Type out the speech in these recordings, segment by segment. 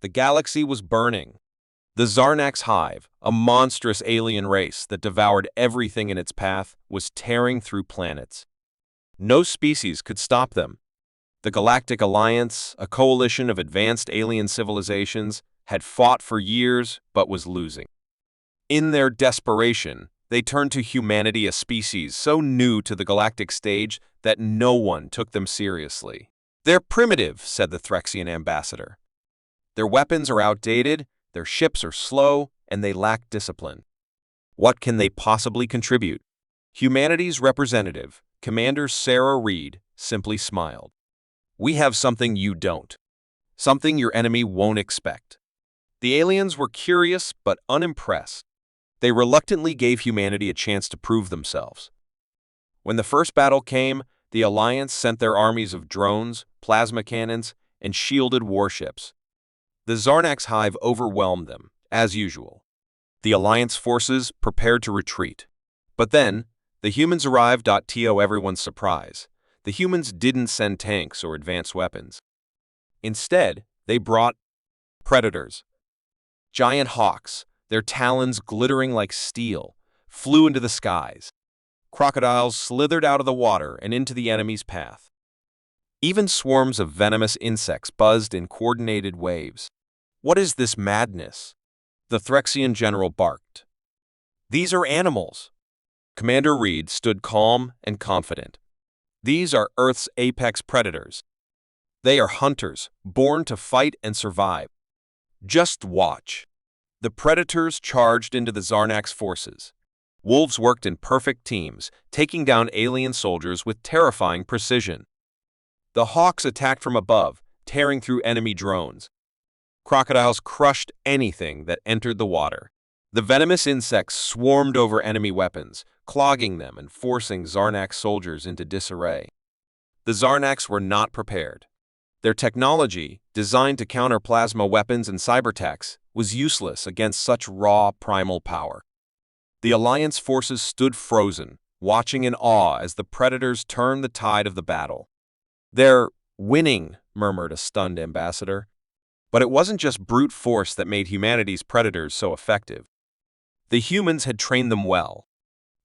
The galaxy was burning. The Zarnax Hive, a monstrous alien race that devoured everything in its path, was tearing through planets. No species could stop them. The Galactic Alliance, a coalition of advanced alien civilizations, had fought for years but was losing. In their desperation, they turned to humanity, a species so new to the galactic stage that no one took them seriously. "They're primitive," said the Threxian ambassador. "Their weapons are outdated, their ships are slow, and they lack discipline. What can they possibly contribute?" Humanity's representative, Commander Sarah Reed, simply smiled. "We have something you don't. Something your enemy won't expect." The aliens were curious but unimpressed. They reluctantly gave humanity a chance to prove themselves. When the first battle came, the Alliance sent their armies of drones, plasma cannons, and shielded warships. The Zarnax Hive overwhelmed them, as usual. The Alliance forces prepared to retreat. But then, the humans arrived. To everyone's surprise, the humans didn't send tanks or advanced weapons. Instead, they brought predators. Giant hawks, their talons glittering like steel, flew into the skies. Crocodiles slithered out of the water and into the enemy's path. Even swarms of venomous insects buzzed in coordinated waves. "What is this madness?" the Threxian general barked. "These are animals." Commander Reed stood calm and confident. "These are Earth's apex predators. They are hunters, born to fight and survive. Just watch." The predators charged into the Zarnax forces. Wolves worked in perfect teams, taking down alien soldiers with terrifying precision. The hawks attacked from above, tearing through enemy drones. Crocodiles crushed anything that entered the water. The venomous insects swarmed over enemy weapons, clogging them and forcing Zarnax soldiers into disarray. The Zarnax were not prepared. Their technology, designed to counter plasma weapons and cyberattacks, was useless against such raw primal power. The Alliance forces stood frozen, watching in awe as the predators turned the tide of the battle. "They're winning," murmured a stunned ambassador. But it wasn't just brute force that made humanity's predators so effective. The humans had trained them well.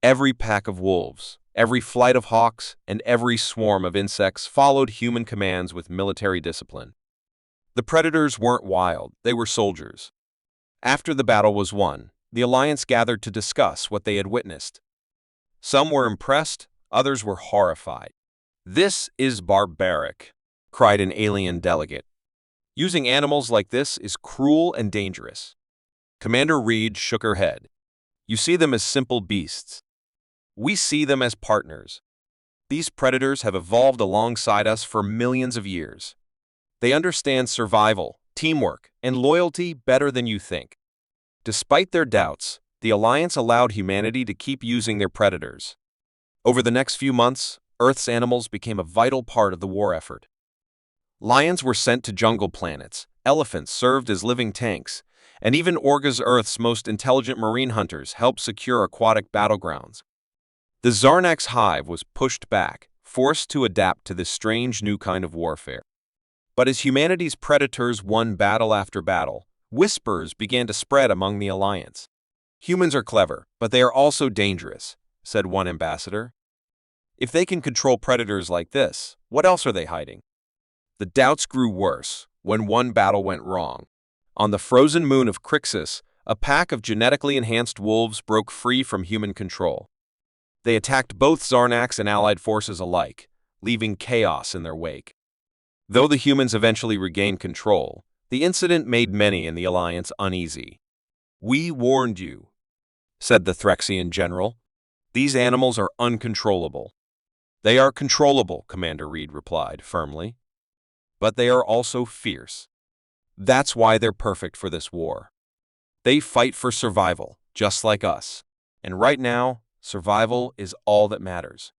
Every pack of wolves, every flight of hawks, and every swarm of insects followed human commands with military discipline. The predators weren't wild, they were soldiers. After the battle was won, the Alliance gathered to discuss what they had witnessed. Some were impressed, others were horrified. "This is barbaric," cried an alien delegate. "Using animals like this is cruel and dangerous." Commander Reed shook her head. "You see them as simple beasts. We see them as partners. These predators have evolved alongside us for millions of years. They understand survival, teamwork, and loyalty better than you think." Despite their doubts, the Alliance allowed humanity to keep using their predators. Over the next few months, Earth's animals became a vital part of the war effort. Lions were sent to jungle planets, elephants served as living tanks, and even Orcs, Earth's most intelligent marine hunters, helped secure aquatic battlegrounds. The Zarnax Hive was pushed back, forced to adapt to this strange new kind of warfare. But as humanity's predators won battle after battle, whispers began to spread among the Alliance. "Humans are clever, but they are also dangerous," said one ambassador. "If they can control predators like this, what else are they hiding?" The doubts grew worse when one battle went wrong. On the frozen moon of Crixus, a pack of genetically enhanced wolves broke free from human control. They attacked both Zarnax and allied forces alike, leaving chaos in their wake. Though the humans eventually regained control, the incident made many in the Alliance uneasy. "We warned you," said the Threxian general. "These animals are uncontrollable." "They are controllable," Commander Reed replied firmly. "But they are also fierce. That's why they're perfect for this war. They fight for survival, just like us. And right now, survival is all that matters."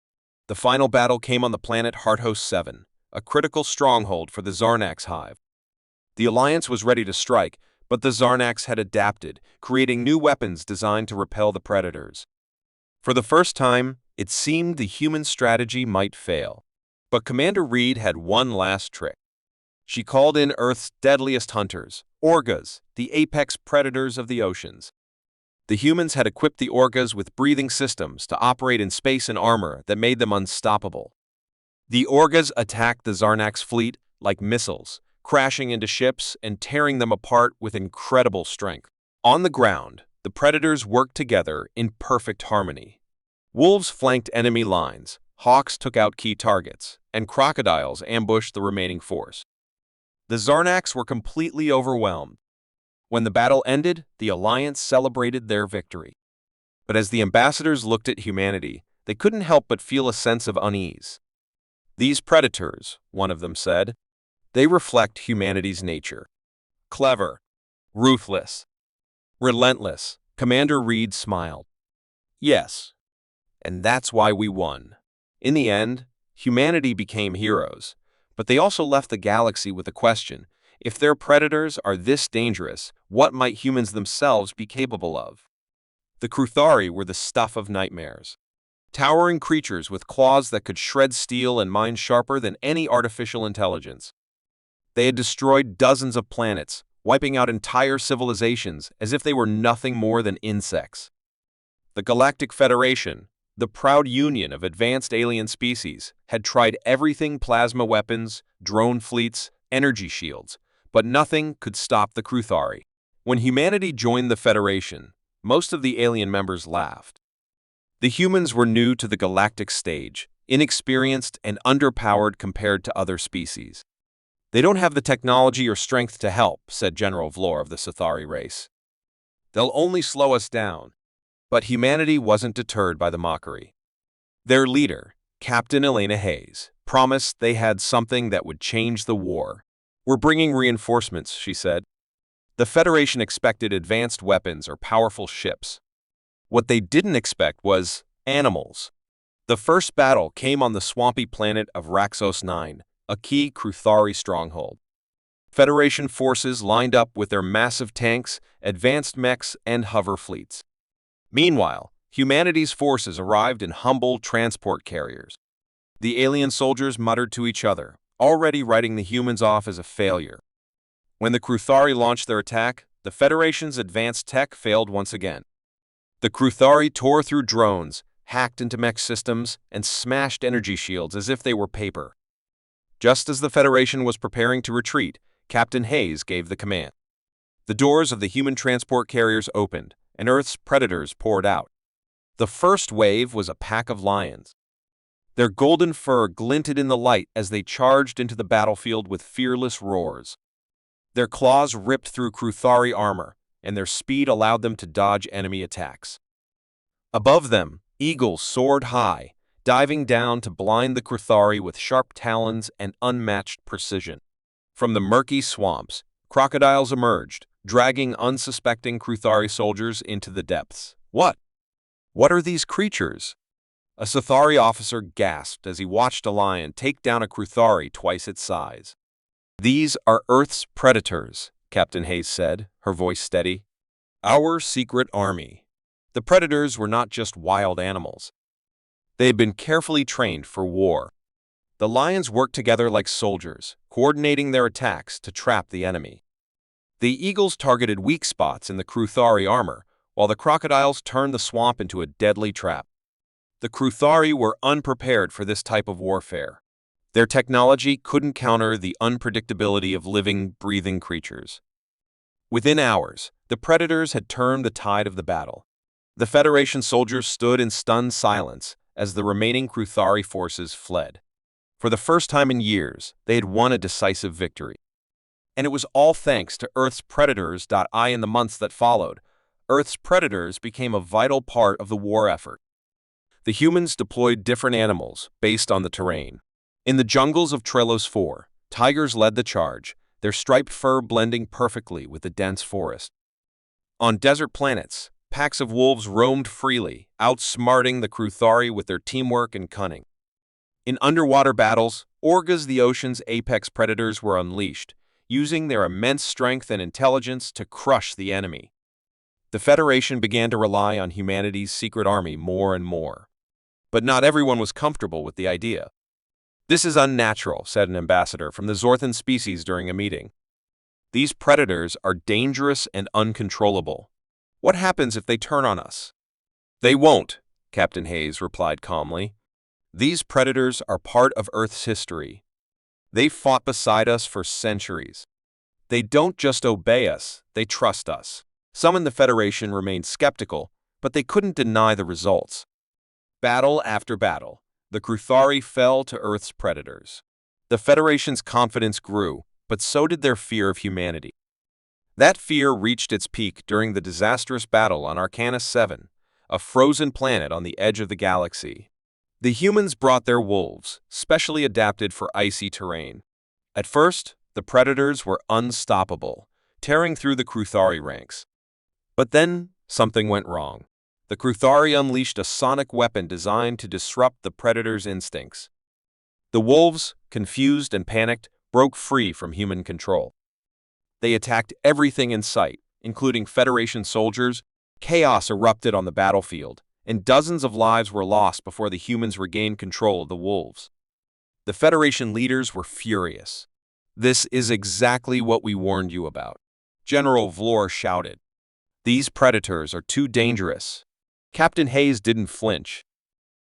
The final battle came on the planet Hearthost 7, a critical stronghold for the Zarnax Hive. The Alliance was ready to strike, but the Zarnax had adapted, creating new weapons designed to repel the predators. For the first time, it seemed the human strategy might fail. But Commander Reed had one last trick. She called in Earth's deadliest hunters, Orgas, the apex predators of the oceans. The humans had equipped the Orgas with breathing systems to operate in space and armor that made them unstoppable. The Orgas attacked the Zarnak's fleet like missiles, crashing into ships and tearing them apart with incredible strength. On the ground, the predators worked together in perfect harmony. Wolves flanked enemy lines, hawks took out key targets, and crocodiles ambushed the remaining force. The Zarnaks were completely overwhelmed. When the battle ended, the Alliance celebrated their victory. But as the ambassadors looked at humanity, they couldn't help but feel a sense of unease. "These predators," one of them said, "they reflect humanity's nature. Clever, ruthless, relentless." Commander Reed smiled. "Yes, and that's why we won." In the end, humanity became heroes, but they also left the galaxy with a question. If their predators are this dangerous, what might humans themselves be capable of? The Cruthari were the stuff of nightmares. Towering creatures with claws that could shred steel and minds sharper than any artificial intelligence. They had destroyed dozens of planets, wiping out entire civilizations as if they were nothing more than insects. The Galactic Federation, the proud union of advanced alien species, had tried everything: plasma weapons, drone fleets, energy shields, but nothing could stop the Cruthari. When humanity joined the Federation, most of the alien members laughed. The humans were new to the galactic stage, inexperienced and underpowered compared to other species. "They don't have the technology or strength to help," said General Vlor of the Cathari race. "They'll only slow us down." But humanity wasn't deterred by the mockery. Their leader, Captain Elena Hayes, promised they had something that would change the war. "We're bringing reinforcements," she said. The Federation expected advanced weapons or powerful ships. What they didn't expect was animals. The first battle came on the swampy planet of Raxos 9, a key Cruthari stronghold. Federation forces lined up with their massive tanks, advanced mechs, and hover fleets. Meanwhile, humanity's forces arrived in humble transport carriers. The alien soldiers muttered to each other, already writing the humans off as a failure. When the Cruthari launched their attack, the Federation's advanced tech failed once again. The Cruthari tore through drones, hacked into mech systems, and smashed energy shields as if they were paper. Just as the Federation was preparing to retreat, Captain Hayes gave the command. The doors of the human transport carriers opened, and Earth's predators poured out. The first wave was a pack of lions. Their golden fur glinted in the light as they charged into the battlefield with fearless roars. Their claws ripped through Cruthari armor, and their speed allowed them to dodge enemy attacks. Above them, eagles soared high, diving down to blind the Cruthari with sharp talons and unmatched precision. From the murky swamps, crocodiles emerged, dragging unsuspecting Cruthari soldiers into the depths. What are these creatures?" A Cathari officer gasped as he watched a lion take down a Cruthari twice its size. "These are Earth's predators," Captain Hayes said, her voice steady. "Our secret army." The predators were not just wild animals. They had been carefully trained for war. The lions worked together like soldiers, coordinating their attacks to trap the enemy. The eagles targeted weak spots in the Cruthari armor, while the crocodiles turned the swamp into a deadly trap. The Cruthari were unprepared for this type of warfare. Their technology couldn't counter the unpredictability of living, breathing creatures. Within hours, the predators had turned the tide of the battle. The Federation soldiers stood in stunned silence as the remaining Cruthari forces fled. For the first time in years, they had won a decisive victory. And it was all thanks to Earth's predators. In the months that followed, Earth's predators became a vital part of the war effort. The humans deployed different animals based on the terrain. In the jungles of Trelos 4, tigers led the charge, their striped fur blending perfectly with the dense forest. On desert planets, packs of wolves roamed freely, outsmarting the Cruthari with their teamwork and cunning. In underwater battles, Orgas, the ocean's apex predators, were unleashed, using their immense strength and intelligence to crush the enemy. The Federation began to rely on humanity's secret army more and more. But not everyone was comfortable with the idea. "This is unnatural," said an ambassador from the Zorthan species during a meeting. These predators are dangerous and uncontrollable. What happens if they turn on us? They won't, Captain Hayes replied calmly. These predators are part of Earth's history. They've fought beside us for centuries. They don't just obey us, they trust us. Some in the Federation remained skeptical, but they couldn't deny the results. Battle after battle, the Cruthari fell to Earth's predators. The Federation's confidence grew, but so did their fear of humanity. That fear reached its peak during the disastrous battle on Arcanus 7, a frozen planet on the edge of the galaxy. The humans brought their wolves, specially adapted for icy terrain. At first, the predators were unstoppable, tearing through the Cruthari ranks. But then, something went wrong. The Cruthari unleashed a sonic weapon designed to disrupt the predators' instincts. The wolves, confused and panicked, broke free from human control. They attacked everything in sight, including Federation soldiers. Chaos erupted on the battlefield, and dozens of lives were lost before the humans regained control of the wolves. The Federation leaders were furious. "This is exactly what we warned you about," General Vlor shouted. "These predators are too dangerous." Captain Hayes didn't flinch.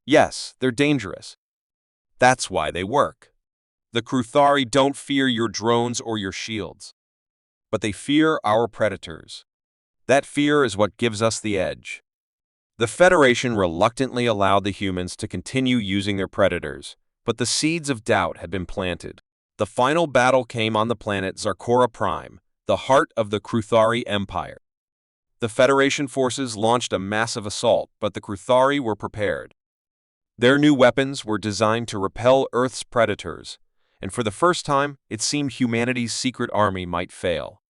"Yes, they're dangerous. That's why they work. The Cruthari don't fear your drones or your shields, but they fear our predators. That fear is what gives us the edge." The Federation reluctantly allowed the humans to continue using their predators, but the seeds of doubt had been planted. The final battle came on the planet Zarkora Prime, the heart of the Cruthari Empire. The Federation forces launched a massive assault, but the Cruthari were prepared. Their new weapons were designed to repel Earth's predators, and for the first time, it seemed humanity's secret army might fail.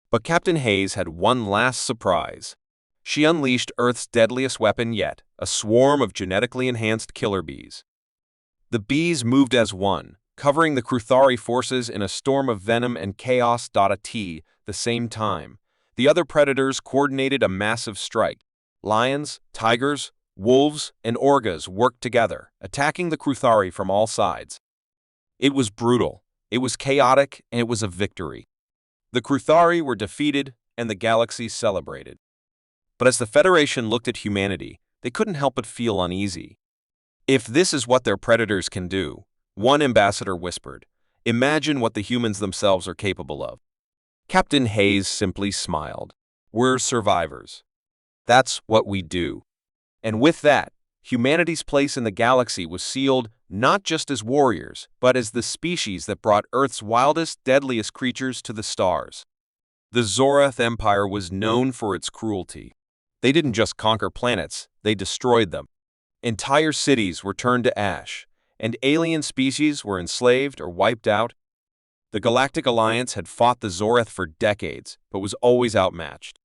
But Captain Hayes had one last surprise. She unleashed Earth's deadliest weapon yet, a swarm of genetically enhanced killer bees. The bees moved as one, covering the Cruthari forces in a storm of venom and chaos. At the same time, the other predators coordinated a massive strike. Lions, tigers, wolves, and orgas worked together, attacking the Cruthari from all sides. It was brutal, it was chaotic, and it was a victory. The Cruthari were defeated, and the galaxy celebrated. But as the Federation looked at humanity, they couldn't help but feel uneasy. "If this is what their predators can do," one ambassador whispered, "imagine what the humans themselves are capable of." Captain Hayes simply smiled. "We're survivors. That's what we do." And with that, humanity's place in the galaxy was sealed not just as warriors, but as the species that brought Earth's wildest, deadliest creatures to the stars. The Zorath Empire was known for its cruelty. They didn't just conquer planets, they destroyed them. Entire cities were turned to ash, and alien species were enslaved or wiped out. The Galactic Alliance had fought the Zorath for decades, but was always outmatched.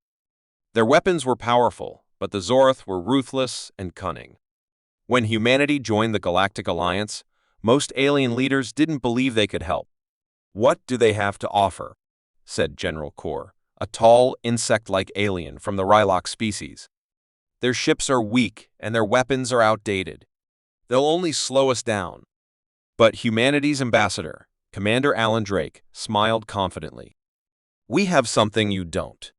Their weapons were powerful, but the Zorath were ruthless and cunning. When humanity joined the Galactic Alliance, most alien leaders didn't believe they could help. "What do they have to offer?" said General Kor, a tall, insect-like alien from the Rylok species. "Their ships are weak, and their weapons are outdated. They'll only slow us down." But humanity's ambassador, Commander Alan Drake, smiled confidently. "We have something you don't.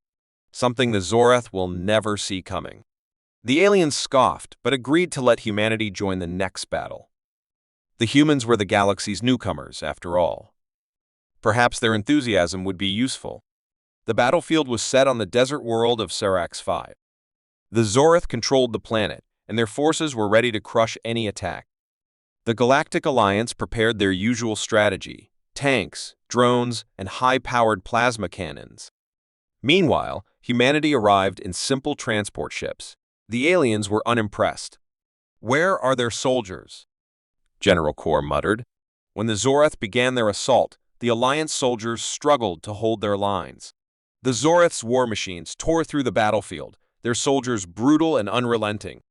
Something the Zorath will never see coming." The aliens scoffed, but agreed to let humanity join the next battle. The humans were the galaxy's newcomers, after all. Perhaps their enthusiasm would be useful. The battlefield was set on the desert world of Sarax 5. The Zorath controlled the planet, and their forces were ready to crush any attack. The Galactic Alliance prepared their usual strategy: tanks, drones, and high-powered plasma cannons. Meanwhile, humanity arrived in simple transport ships. The aliens were unimpressed. "Where are their soldiers?" General Kor muttered. When the Zorath began their assault, the Alliance soldiers struggled to hold their lines. The Zorath's war machines tore through the battlefield, their soldiers brutal and unrelenting.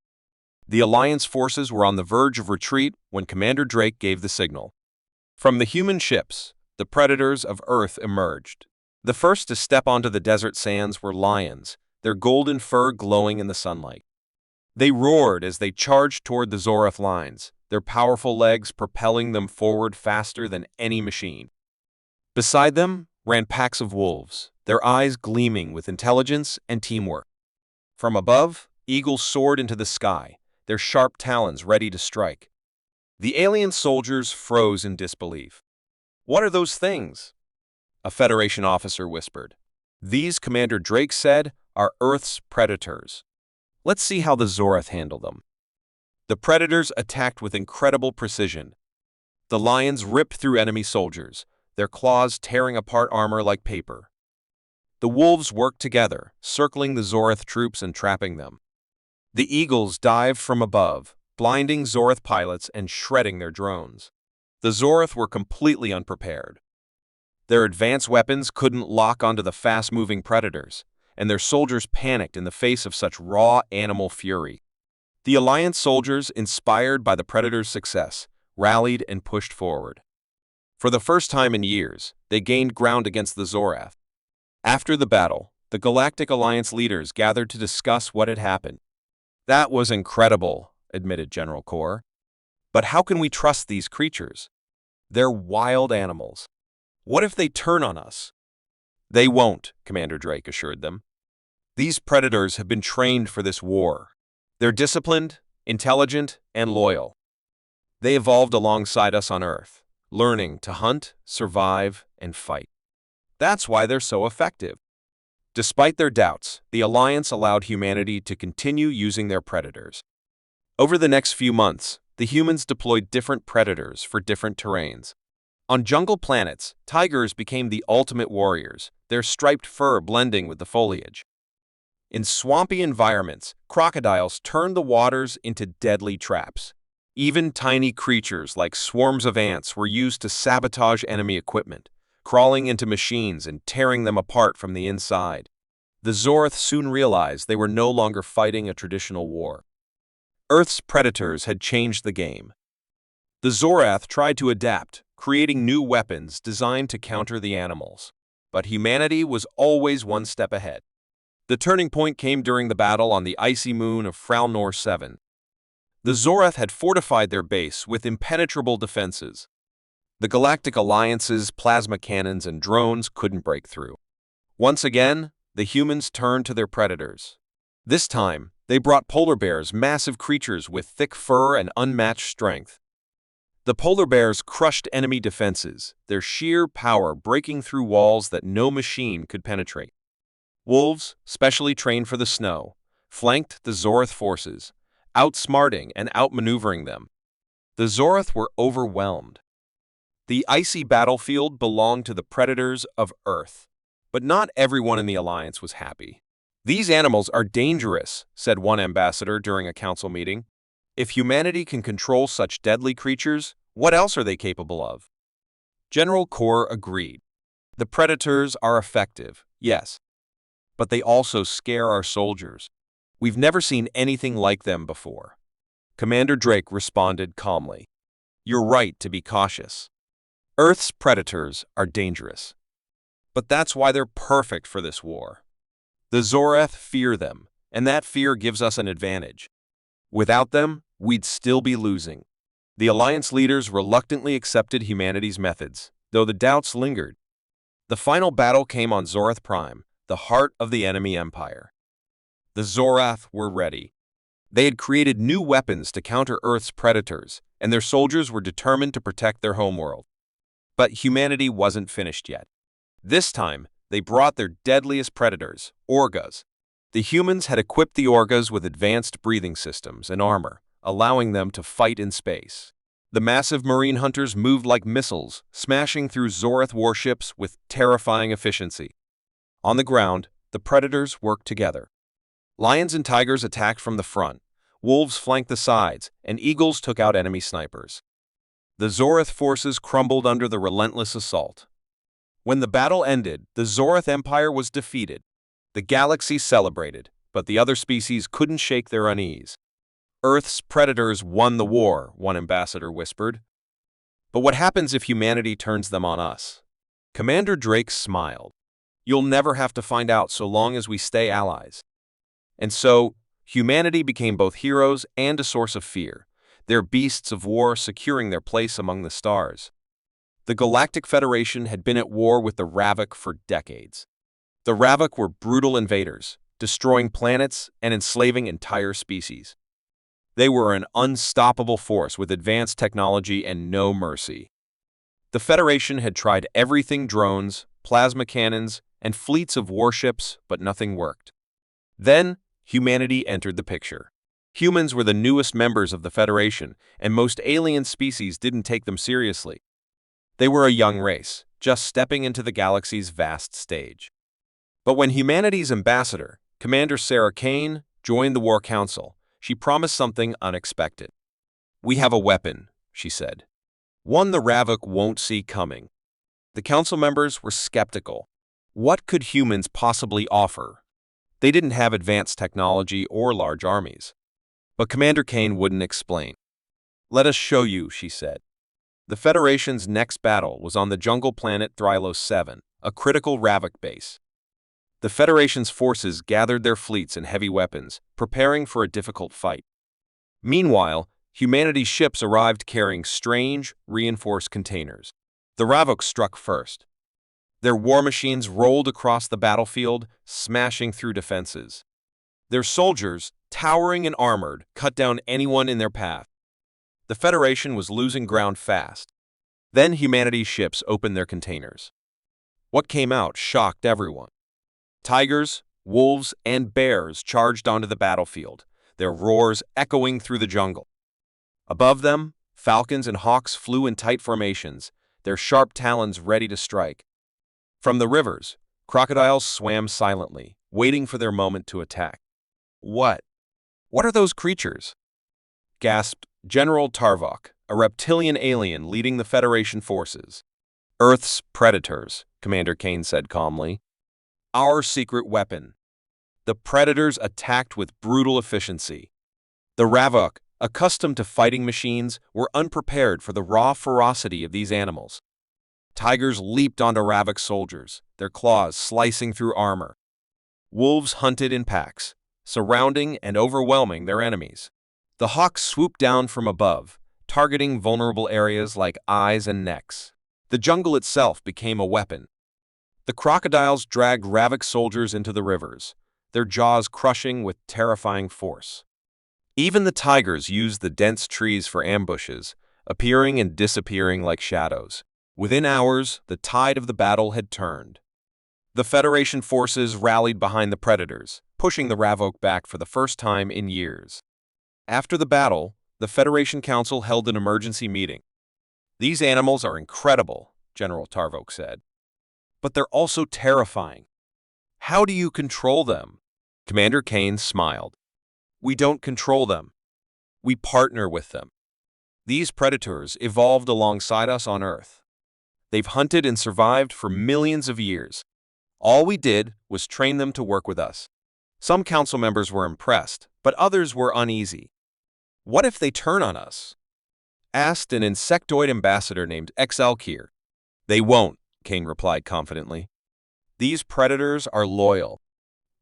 The Alliance forces were on the verge of retreat when Commander Drake gave the signal. From the human ships, the predators of Earth emerged. The first to step onto the desert sands were lions, their golden fur glowing in the sunlight. They roared as they charged toward the Zorath lines, their powerful legs propelling them forward faster than any machine. Beside them ran packs of wolves, their eyes gleaming with intelligence and teamwork. From above, eagles soared into the sky, their sharp talons ready to strike. The alien soldiers froze in disbelief. "What are those things?" a Federation officer whispered. "These," Commander Drake said, "are Earth's predators. Let's see how the Zorath handle them." The predators attacked with incredible precision. The lions ripped through enemy soldiers, their claws tearing apart armor like paper. The wolves worked together, circling the Zorath troops and trapping them. The eagles dived from above, blinding Zorath pilots and shredding their drones. The Zorath were completely unprepared. Their advanced weapons couldn't lock onto the fast-moving predators, and their soldiers panicked in the face of such raw animal fury. The Alliance soldiers, inspired by the predators' success, rallied and pushed forward. For the first time in years, they gained ground against the Zorath. After the battle, the Galactic Alliance leaders gathered to discuss what had happened. "That was incredible," admitted General Kor. "But how can we trust these creatures? They're wild animals. What if they turn on us?" "They won't," Commander Drake assured them. "These predators have been trained for this war. They're disciplined, intelligent, and loyal. They evolved alongside us on Earth, learning to hunt, survive, and fight. That's why they're so effective." Despite their doubts, the Alliance allowed humanity to continue using their predators. Over the next few months, the humans deployed different predators for different terrains. On jungle planets, tigers became the ultimate warriors, their striped fur blending with the foliage. In swampy environments, crocodiles turned the waters into deadly traps. Even tiny creatures like swarms of ants were used to sabotage enemy equipment, crawling into machines and tearing them apart from the inside. The Zorath soon realized they were no longer fighting a traditional war. Earth's predators had changed the game. The Zorath tried to adapt, creating new weapons designed to counter the animals. But humanity was always one step ahead. The turning point came during the battle on the icy moon of Fralnor 7. The Zorath had fortified their base with impenetrable defenses. The Galactic Alliance's plasma cannons and drones couldn't break through. Once again, the humans turned to their predators. This time, they brought polar bears, massive creatures with thick fur and unmatched strength. The polar bears crushed enemy defenses, their sheer power breaking through walls that no machine could penetrate. Wolves, specially trained for the snow, flanked the Zorath forces, outsmarting and outmaneuvering them. The Zorath were overwhelmed. The icy battlefield belonged to the predators of Earth, but not everyone in the Alliance was happy. "These animals are dangerous," said one ambassador during a council meeting. "If humanity can control such deadly creatures, what else are they capable of?" General Kor agreed. "The predators are effective, yes, but they also scare our soldiers. We've never seen anything like them before." Commander Drake responded calmly. "You're right to be cautious. Earth's predators are dangerous, but that's why they're perfect for this war. The Zorath fear them, and that fear gives us an advantage. Without them, we'd still be losing." The Alliance leaders reluctantly accepted humanity's methods, though the doubts lingered. The final battle came on Zorath Prime, the heart of the enemy empire. The Zorath were ready. They had created new weapons to counter Earth's predators, and their soldiers were determined to protect their homeworld. But humanity wasn't finished yet. This time, they brought their deadliest predators, Orcs. The humans had equipped the Orcs with advanced breathing systems and armor, allowing them to fight in space. The massive marine hunters moved like missiles, smashing through Zorath warships with terrifying efficiency. On the ground, the predators worked together. Lions and tigers attacked from the front, wolves flanked the sides, and eagles took out enemy snipers. The Zorath forces crumbled under the relentless assault. When the battle ended, the Zorath Empire was defeated. The galaxy celebrated, but the other species couldn't shake their unease. "Earth's predators won the war," one ambassador whispered. "But what happens if humanity turns them on us?" Commander Drake smiled. "You'll never have to find out so long as we stay allies." And so, humanity became both heroes and a source of fear, their beasts of war securing their place among the stars. The Galactic Federation had been at war with the Ravok for decades. The Ravok were brutal invaders, destroying planets and enslaving entire species. They were an unstoppable force with advanced technology and no mercy. The Federation had tried everything: drones, plasma cannons, and fleets of warships, but nothing worked. Then, humanity entered the picture. Humans were the newest members of the Federation, and most alien species didn't take them seriously. They were a young race, just stepping into the galaxy's vast stage. But when humanity's ambassador, Commander Sarah Kane, joined the War Council, she promised something unexpected. "We have a weapon," she said. "One the Ravok won't see coming." The council members were skeptical. What could humans possibly offer? They didn't have advanced technology or large armies. But Commander Kane wouldn't explain. "Let us show you," she said. The Federation's next battle was on the jungle planet Thrylos 7, a critical Ravok base. The Federation's forces gathered their fleets and heavy weapons, preparing for a difficult fight. Meanwhile, humanity's ships arrived carrying strange, reinforced containers. The Ravok struck first. Their war machines rolled across the battlefield, smashing through defenses. Their soldiers, towering and armored, cut down anyone in their path. The Federation was losing ground fast. Then humanity's ships opened their containers. What came out shocked everyone. Tigers, wolves, and bears charged onto the battlefield, their roars echoing through the jungle. Above them, falcons and hawks flew in tight formations, their sharp talons ready to strike. From the rivers, crocodiles swam silently, waiting for their moment to attack. What are those creatures?" gasped General Tarvok, a reptilian alien leading the Federation forces. "Earth's predators," Commander Kane said calmly. "Our secret weapon." The predators attacked with brutal efficiency. The Ravok, accustomed to fighting machines, were unprepared for the raw ferocity of these animals. Tigers leaped onto Ravok soldiers, their claws slicing through armor. Wolves hunted in packs, surrounding and overwhelming their enemies. The hawks swooped down from above, targeting vulnerable areas like eyes and necks. The jungle itself became a weapon. The crocodiles dragged Ravok soldiers into the rivers, their jaws crushing with terrifying force. Even the tigers used the dense trees for ambushes, appearing and disappearing like shadows. Within hours, the tide of the battle had turned. The Federation forces rallied behind the predators, pushing the Ravok back for the first time in years. After the battle, the Federation Council held an emergency meeting. "These animals are incredible," General Tarvok said. "But they're also terrifying. How do you control them?" Commander Kane smiled. "We don't control them. We partner with them. These predators evolved alongside us on Earth. They've hunted and survived for millions of years. All we did was train them to work with us." Some council members were impressed, but others were uneasy. "What if they turn on us?" asked an insectoid ambassador named Exalkir. "They won't," Kane replied confidently. "These predators are loyal,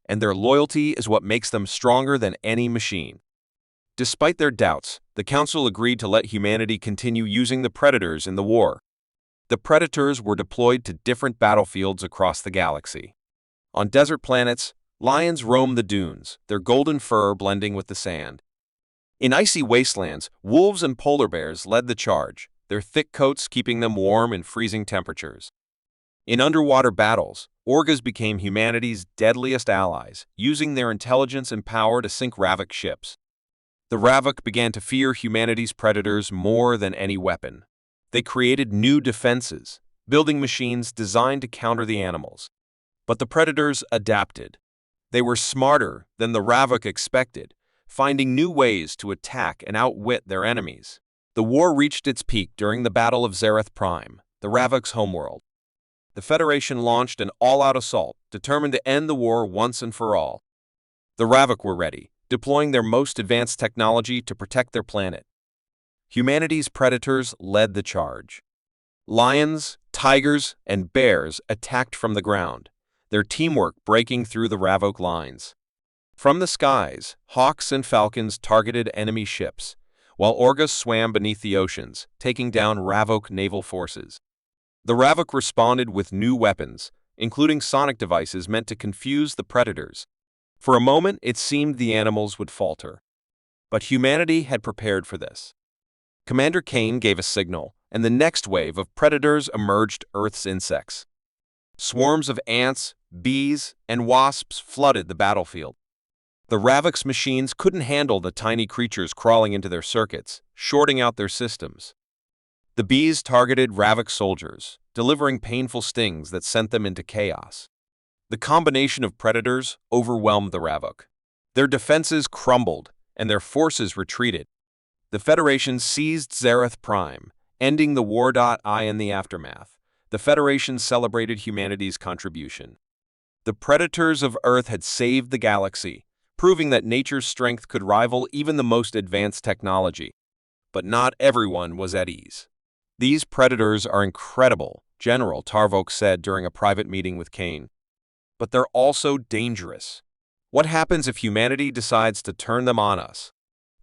and their loyalty is what makes them stronger than any machine." Despite their doubts, the council agreed to let humanity continue using the predators in the war. The predators were deployed to different battlefields across the galaxy. On desert planets, lions roamed the dunes, their golden fur blending with the sand. In icy wastelands, wolves and polar bears led the charge, their thick coats keeping them warm in freezing temperatures. In underwater battles, Orcs became humanity's deadliest allies, using their intelligence and power to sink Ravok ships. The Ravok began to fear humanity's predators more than any weapon. They created new defenses, building machines designed to counter the animals. But the predators adapted. They were smarter than the Ravok expected, finding new ways to attack and outwit their enemies. The war reached its peak during the Battle of Zareth Prime, the Ravok's homeworld. The Federation launched an all-out assault, determined to end the war once and for all. The Ravok were ready, deploying their most advanced technology to protect their planet. Humanity's predators led the charge. Lions, tigers, and bears attacked from the ground, their teamwork breaking through the Ravok lines. From the skies, hawks and falcons targeted enemy ships, while Orcs swam beneath the oceans, taking down Ravok naval forces. The Ravok responded with new weapons, including sonic devices meant to confuse the predators. For a moment, it seemed the animals would falter. But humanity had prepared for this. Commander Kane gave a signal, and the next wave of predators emerged. Earth's insects. Swarms of ants, bees, and wasps flooded the battlefield. The Ravok's machines couldn't handle the tiny creatures crawling into their circuits, shorting out their systems. The bees targeted Ravok soldiers, delivering painful stings that sent them into chaos. The combination of predators overwhelmed the Ravok. Their defenses crumbled, and their forces retreated. The Federation seized Zareth Prime, ending the war. In the aftermath, the Federation celebrated humanity's contribution. The predators of Earth had saved the galaxy, proving that nature's strength could rival even the most advanced technology. But not everyone was at ease. "These predators are incredible," General Tarvok said during a private meeting with Kane. "But they're also dangerous. What happens if humanity decides to turn them on us?"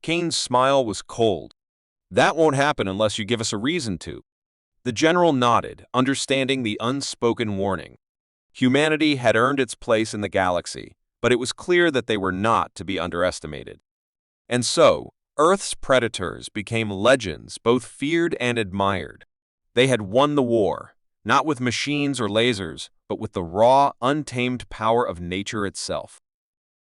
Kane's smile was cold. "That won't happen unless you give us a reason to." The general nodded, understanding the unspoken warning. Humanity had earned its place in the galaxy, but it was clear that they were not to be underestimated. And so, Earth's predators became legends, both feared and admired. They had won the war, not with machines or lasers, but with the raw, untamed power of nature itself.